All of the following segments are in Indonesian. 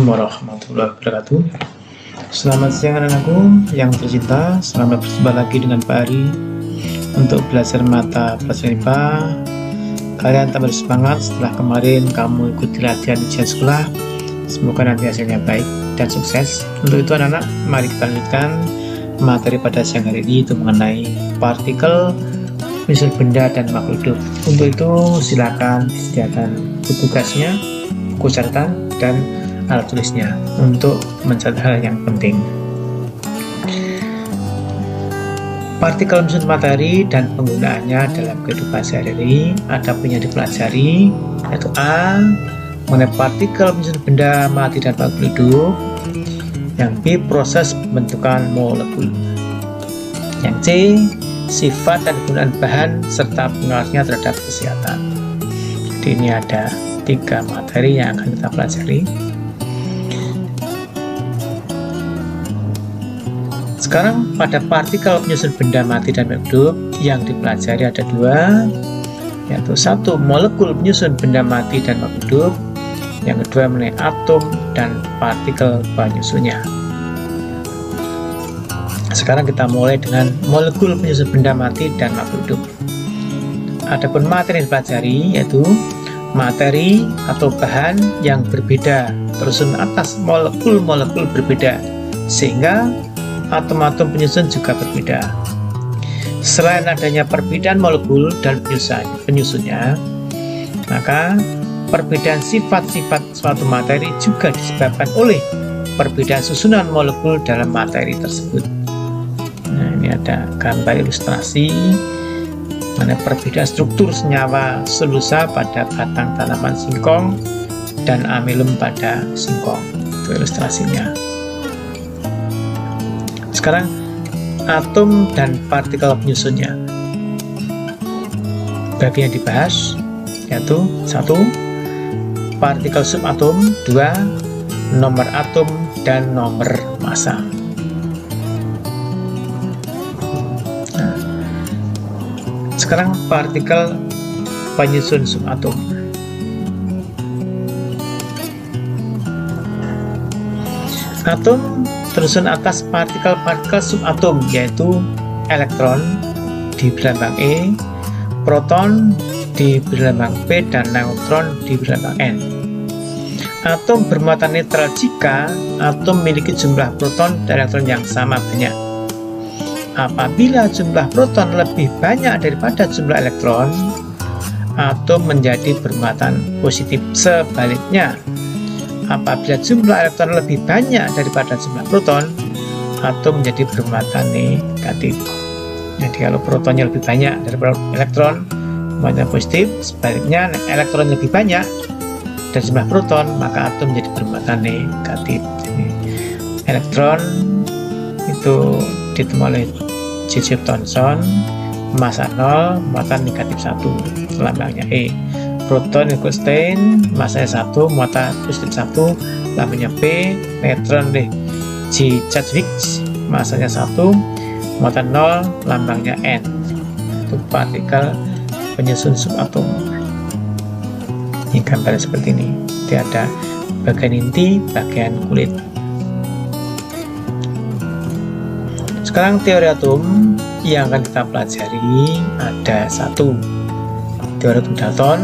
warahmatullahi wabarakatuh. Selamat siang anak-anakku yang tercinta. Selamat berjumpa lagi dengan Pak Ari untuk belajar mata pelajaran IPA. Kalian tambah semangat setelah kemarin kamu ikuti latihan ujian sekolah. Semoga nanti hasilnya baik dan sukses. Untuk itu anak-anak, mari kita lanjutkan materi pada siang hari ini, itu mengenai partikel, penyusun benda dan makhluk hidup. Untuk itu silakan disediakan buku tugasnya, buku catatan, dan alat tulisnya untuk mencatat hal yang penting. Partikel penyusun materi dan penggunaannya dalam kehidupan sehari-hari ada punya dipelajari, yaitu A. mengenai partikel penyusun benda mati dan makhluk hidup. Yang B. proses pembentukan molekul. Yang C. sifat dan penggunaan bahan serta pengaruhnya terhadap kesehatan. Jadi ini ada 3 materi yang akan kita pelajari. Sekarang pada partikel penyusun benda mati dan makhluk hidup yang dipelajari ada 2, yaitu 1. molekul penyusun benda mati dan makhluk hidup, yang kedua mengenai atom dan partikel penyusunnya. Sekarang kita mulai dengan molekul penyusun benda mati dan makhluk hidup. Adapun materi yang dipelajari yaitu materi atau bahan yang berbeda tersusun atas molekul-molekul berbeda, sehingga atom-atom penyusun juga berbeda. Selain adanya perbedaan molekul dan penyusunnya, maka perbedaan sifat-sifat suatu materi juga disebabkan oleh perbedaan susunan molekul dalam materi tersebut. Nah, ini ada gambar ilustrasi mengenai perbedaan struktur senyawa selulosa pada batang tanaman singkong dan amilum pada singkong. Itu ilustrasinya. Sekarang atom dan partikel penyusunnya. Bagi yang dibahas yaitu 1. partikel subatom, 2. nomor atom dan nomor massa. Nah, sekarang partikel penyusun subatom. Atom tersusun atas partikel-partikel subatom, yaitu elektron diberi lambang E, proton diberi lambang P, dan neutron diberi lambang N. Atom bermuatan netral jika atom memiliki jumlah proton dan elektron yang sama banyak. Apabila jumlah proton lebih banyak daripada jumlah elektron, atom menjadi bermuatan positif. Sebaliknya, apabila jumlah elektron lebih banyak daripada jumlah proton, atom menjadi bermuatan negatif. Jadi kalau protonnya lebih banyak daripada elektron, bermuatan positif. Sebaliknya, elektron lebih banyak dari jumlah proton, maka atom menjadi bermuatan negatif. Jadi, elektron itu ditemukan oleh J.J. Thomson, massa 0, muatan negatif 1, lambangnya E. Proton Einstein, masanya 1, muatan positif 1, lambangnya P. Neutron J. Chadwick, masanya 1, muatan 0, lambangnya N. Itu partikel penyusun subatom. Ini gambarnya seperti ini. Jadi ada bagian inti, bagian kulit. Sekarang teori atom yang akan kita pelajari ada 1. teori atom Dalton,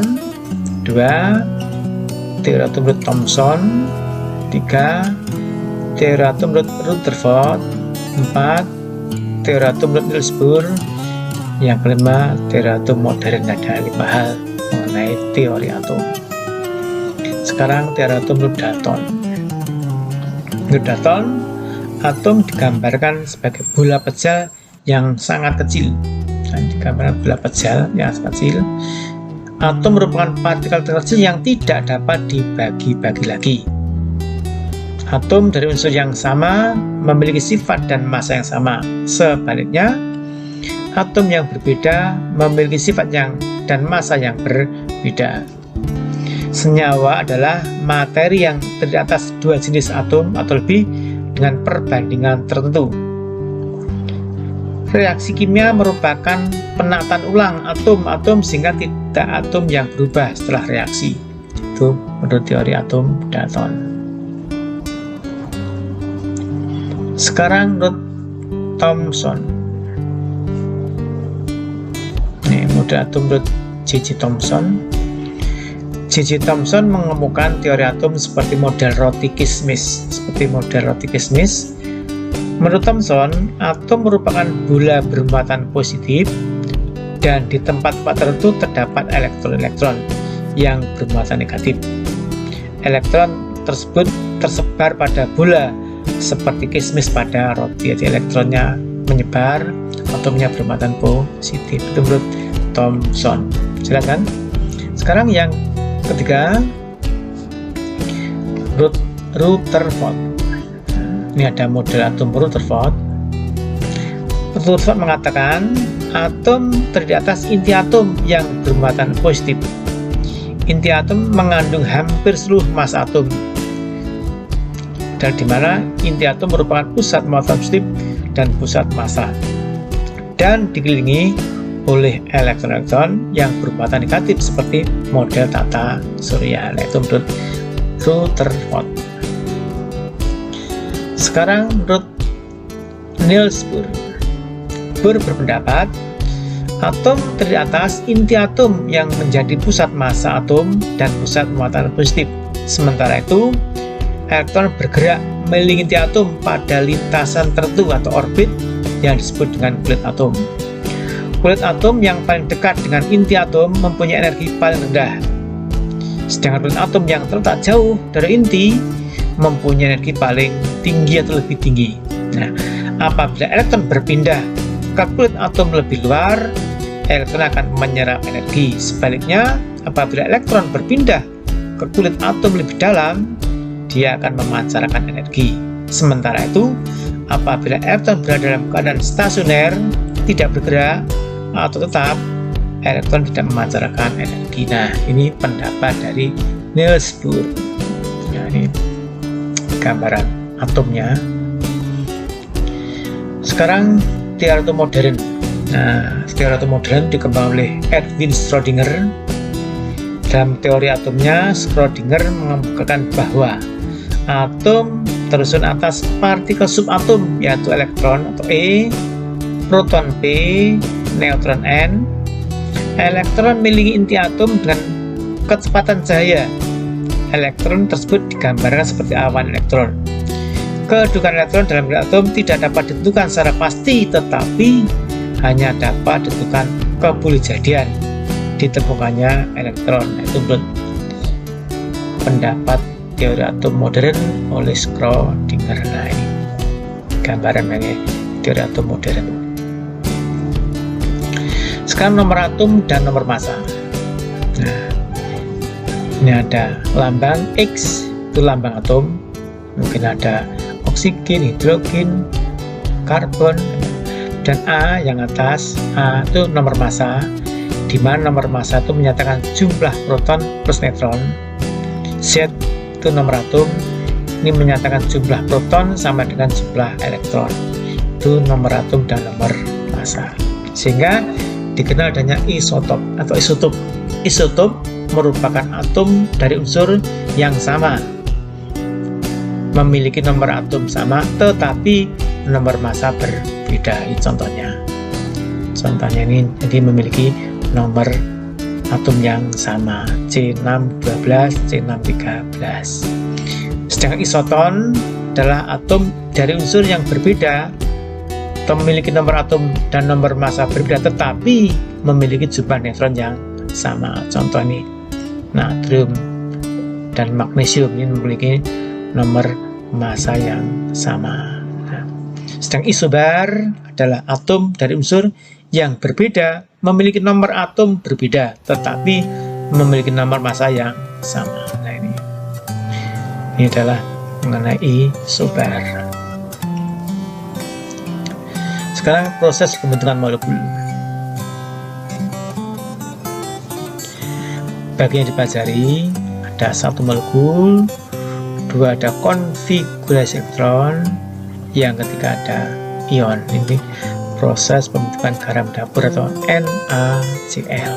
2. teori atom Thomson, 3. teori atom Rutherford, 4. teori atom Niels Bohr, yang kelima teori atom modern. Ada 5 hal mengenai teori atom. Sekarang teori atom Dalton. Menurut Dalton, atom digambarkan sebagai bola pejal yang sangat kecil. Digambarkan bola pejal yang sangat kecil. Atom merupakan partikel terkecil yang tidak dapat dibagi-bagi lagi. Atom dari unsur yang sama memiliki sifat dan massa yang sama. Sebaliknya, atom yang berbeda memiliki sifat dan massa yang berbeda. Senyawa adalah materi yang terdiri atas 2 jenis atom atau lebih dengan perbandingan tertentu. Reaksi kimia merupakan penataan ulang atom-atom sehingga tidak atom yang berubah setelah reaksi. Itu menurut teori atom Dalton. Sekarang Ruth Thompson. Ini model atom Ruth J.J. Thomson. J.J. Thomson mengemukakan teori atom seperti model roti kismis. Menurut Thomson, atom merupakan bola bermuatan positif dan di tempat-tempat tertentu terdapat elektron-elektron yang bermuatan negatif. Elektron tersebut tersebar pada bola seperti kismis pada roti, jadi elektronnya menyebar, atomnya bermuatan positif. Itu menurut Thomson. Jelas kan? Sekarang yang ketiga, Rutherford. Ini ada model atom Rutherford. Rutherford mengatakan atom terdiri atas inti atom yang bermuatan positif. Inti atom mengandung hampir seluruh massa atom, dan di mana inti atom merupakan pusat muatan positif dan pusat massa, dan dikelilingi oleh elektron-elektron yang bermuatan negatif seperti model tata surya. Itu menurut Rutherford. Sekarang menurut Niels Bohr. Bohr berpendapat atom terdiri atas inti atom yang menjadi pusat massa atom dan pusat muatan positif. Sementara itu, elektron bergerak mengelilingi inti atom pada lintasan tertentu atau orbit yang disebut dengan kulit atom. Kulit atom yang paling dekat dengan inti atom mempunyai energi paling rendah, sedangkan kulit atom yang terletak jauh dari inti mempunyai energi paling tinggi atau lebih tinggi. Nah, apabila elektron berpindah ke kulit atom lebih luar, elektron akan menyerap energi. Sebaliknya, apabila elektron berpindah ke kulit atom lebih dalam, dia akan memancarkan energi. Sementara itu, apabila elektron berada dalam keadaan stasioner, tidak bergerak atau tetap, elektron tidak memancarkan energi. Nah, ini pendapat dari Niels Bohr. Nah, ini gambaran atomnya. Sekarang teori atom modern. Nah, teori atom modern dikembangkan oleh Erwin Schrödinger. Dalam teori atomnya, Schrödinger mengemukakan bahwa atom tersusun atas partikel subatom, yaitu elektron atau E, proton P, neutron N. Elektron memiliki inti atom dengan kecepatan cahaya. Elektron tersebut digambarkan seperti awan elektron. Kedudukan elektron dalam atom tidak dapat ditentukan secara pasti, tetapi hanya dapat ditentukan kebolehjadian ditemukannya elektron. Itu menurut pendapat teori atom modern oleh Schrödinger. Nah, ini gambaran mengenai teori atom modern. Sekarang nomor atom dan nomor massa. Nah, ini ada lambang X, itu lambang atom. Mungkin ada oksigen, hidrogen, karbon, dan A yang atas. A itu nomor massa, di mana nomor massa itu menyatakan jumlah proton plus neutron. Z itu nomor atom, ini menyatakan jumlah proton sama dengan jumlah elektron. Itu nomor atom dan nomor massa. Sehingga dikenal adanya isotop atau isotop. Isotop merupakan atom dari unsur yang sama, memiliki nomor atom sama tetapi nomor massa berbeda. Ini contohnya ini, jadi memiliki nomor atom yang sama, C612, C613. Sedangkan isoton adalah atom dari unsur yang berbeda, memiliki nomor atom dan nomor massa berbeda tetapi memiliki jumlah neutron yang sama. Contoh ini natrium dan magnesium, ini memiliki nomor massa yang sama. Nah, sedang isobar adalah atom dari unsur yang berbeda, memiliki nomor atom berbeda tetapi memiliki nomor massa yang sama. Nah, ini adalah mengenai isobar. Sekarang proses pembentukan molekul. Bagi yang dipelajari, ada satu molekul, dua ada konfigurasi elektron, yang ketiga ada ion. Ini proses pembentukan garam dapur atau NaCl.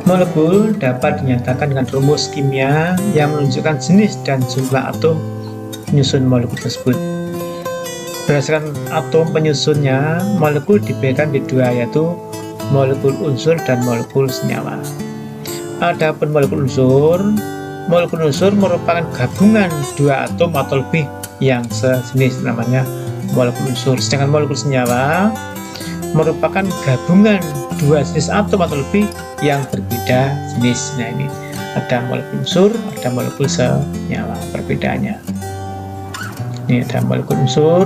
Molekul dapat dinyatakan dengan rumus kimia yang menunjukkan jenis dan jumlah atom penyusun molekul tersebut. Berdasarkan atom penyusunnya, molekul dibedakan di dua, yaitu molekul unsur dan molekul senyawa. Adapun molekul unsur merupakan gabungan dua atom atau lebih yang sejenis, namanya molekul unsur. Sedangkan molekul senyawa merupakan gabungan dua jenis atom atau lebih yang berbeda jenis. Nah, ini ada molekul unsur, ada molekul senyawa, perbedaannya. Ini ada molekul unsur,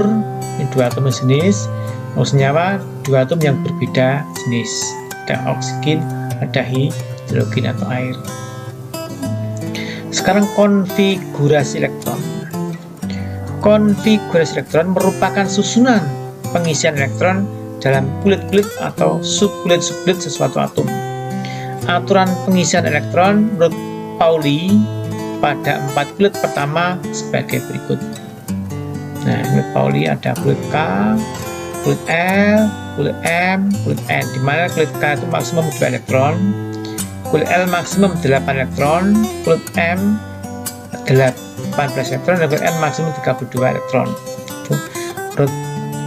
ini dua atom jenis. Molekul senyawa, dua atom yang berbeda jenis. Ada oksigen, ada hidrogen atau air. Sekarang konfigurasi elektron. Konfigurasi elektron merupakan susunan pengisian elektron dalam kulit-kulit atau subkulit-subkulit sesuatu atom. Aturan pengisian elektron menurut Pauli pada 4 kulit pertama sebagai berikut. Nah, menurut Pauli ada kulit K, kulit L, kulit M, kulit N, di mana kulit K itu maksimum 2 elektron, kulit L maksimum 8 elektron, kulit M 18 elektron, dan kulit N maksimum 32 elektron. Itu menurut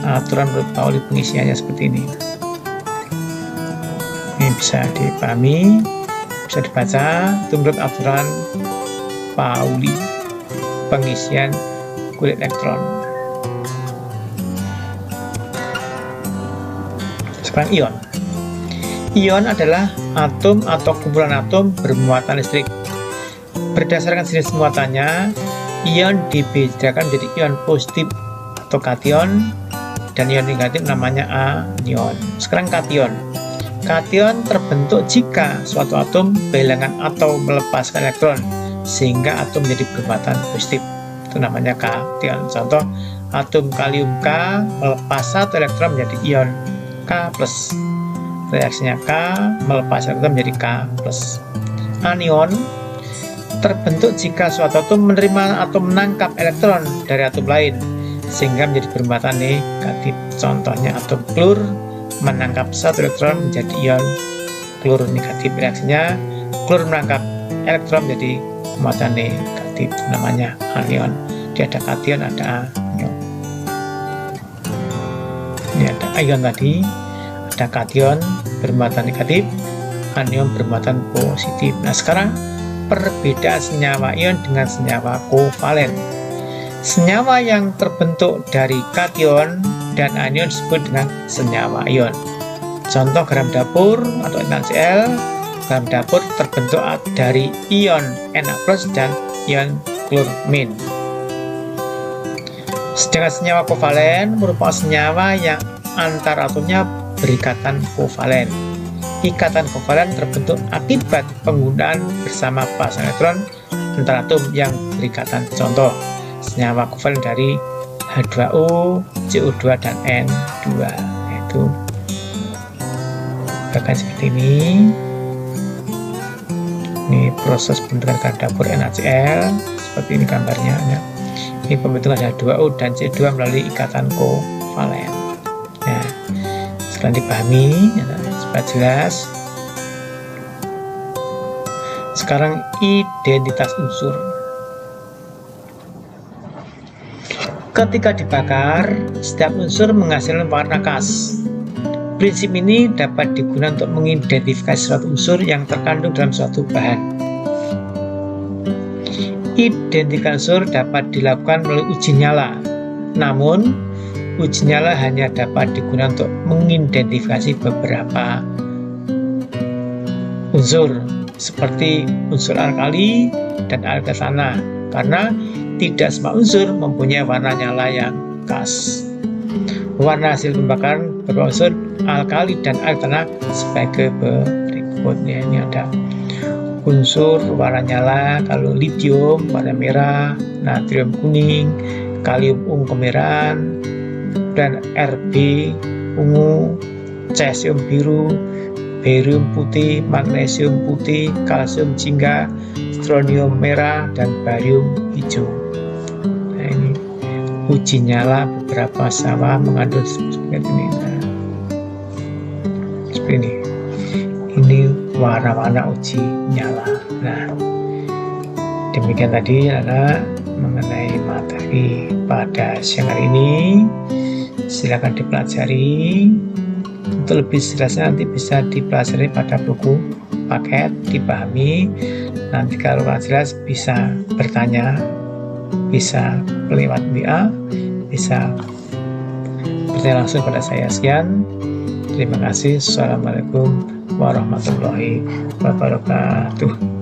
aturan menurut Pauli pengisiannya seperti ini. Ini bisa dipahami, bisa dibaca. Itu menurut aturan Pauli pengisian kulit elektron. Sekarang ion. Ion adalah atom atau kumpulan atom bermuatan listrik. Berdasarkan jenis muatannya, ion dibedakan menjadi ion positif atau kation, dan ion negatif namanya anion. Sekarang kation. Kation terbentuk jika suatu atom kehilangan atau melepaskan elektron sehingga atom menjadi bermuatan positif. Itu namanya kation. Contoh, atom kalium K melepas 1 elektron menjadi ion K+. Reaksinya K melepas elektron menjadi K+. Anion terbentuk jika suatu atom menerima atau menangkap elektron dari atom lain sehingga menjadi bermuatan negatif. Contohnya atom klor menangkap 1 elektron menjadi ion klor negatif. Reaksinya klor menangkap elektron menjadi muatan negatif, namanya anion. Dia ada kation, ada anion. Ini ada ion tadi, ada kation bermuatan negatif, anion bermuatan positif. Nah, sekarang perbedaan senyawa ion dengan senyawa kovalen. Senyawa yang terbentuk dari kation dan anion disebut dengan senyawa ion. Contoh garam dapur atau NaCl. Garam dapur terbentuk dari ion Na+ dan ion klormin. Sedangkan senyawa kovalen merupakan senyawa yang antar atomnya berikatan kovalen. Ikatan kovalen terbentuk akibat penggunaan bersama pasangan elektron antar atom yang berikatan. Contoh, senyawa kovalen dari H2O, CO2, dan N2, yaitu bahkan seperti ini. Ini proses pembentukan garam dapur NaCl, seperti ini gambarnya. Ini pembentukan H2O dan CO2 melalui ikatan kovalen. Nah, setelah dipahami supaya jelas. Sekarang identitas unsur. Ketika dibakar, setiap unsur menghasilkan warna khas. Prinsip ini dapat digunakan untuk mengidentifikasi suatu unsur yang terkandung dalam suatu bahan. Identifikasi unsur dapat dilakukan melalui uji nyala. Namun, uji nyala hanya dapat digunakan untuk mengidentifikasi beberapa unsur seperti unsur alkali dan alga tanah, karena tidak semua unsur mempunyai warna nyala yang khas. Warna hasil pembakaran berunsur alkali dan alga tanah sebagai berikutnya. Ini ada unsur warna nyala. Kalau lithium warna merah, natrium kuning, kalium ungu kemerahan, dan Rb ungu, cesium biru, barium putih, magnesium putih, kalsium jingga, strontium merah, dan barium hijau. Nah, ini uji nyala beberapa senyawa mengandung seperti ini. Nah, seperti ini. Ini warna-warna uji nyala. Nah, demikian tadi adalah mengenai materi pada siang hari ini. Silakan dipelajari. Untuk lebih jelasnya nanti bisa dipelajari pada buku paket, dipahami. Nanti kalau nggak jelas bisa bertanya, bisa lewat WA, bisa bertanya langsung pada saya. Sekian, terima kasih. Assalamualaikum warahmatullahi wabarakatuh.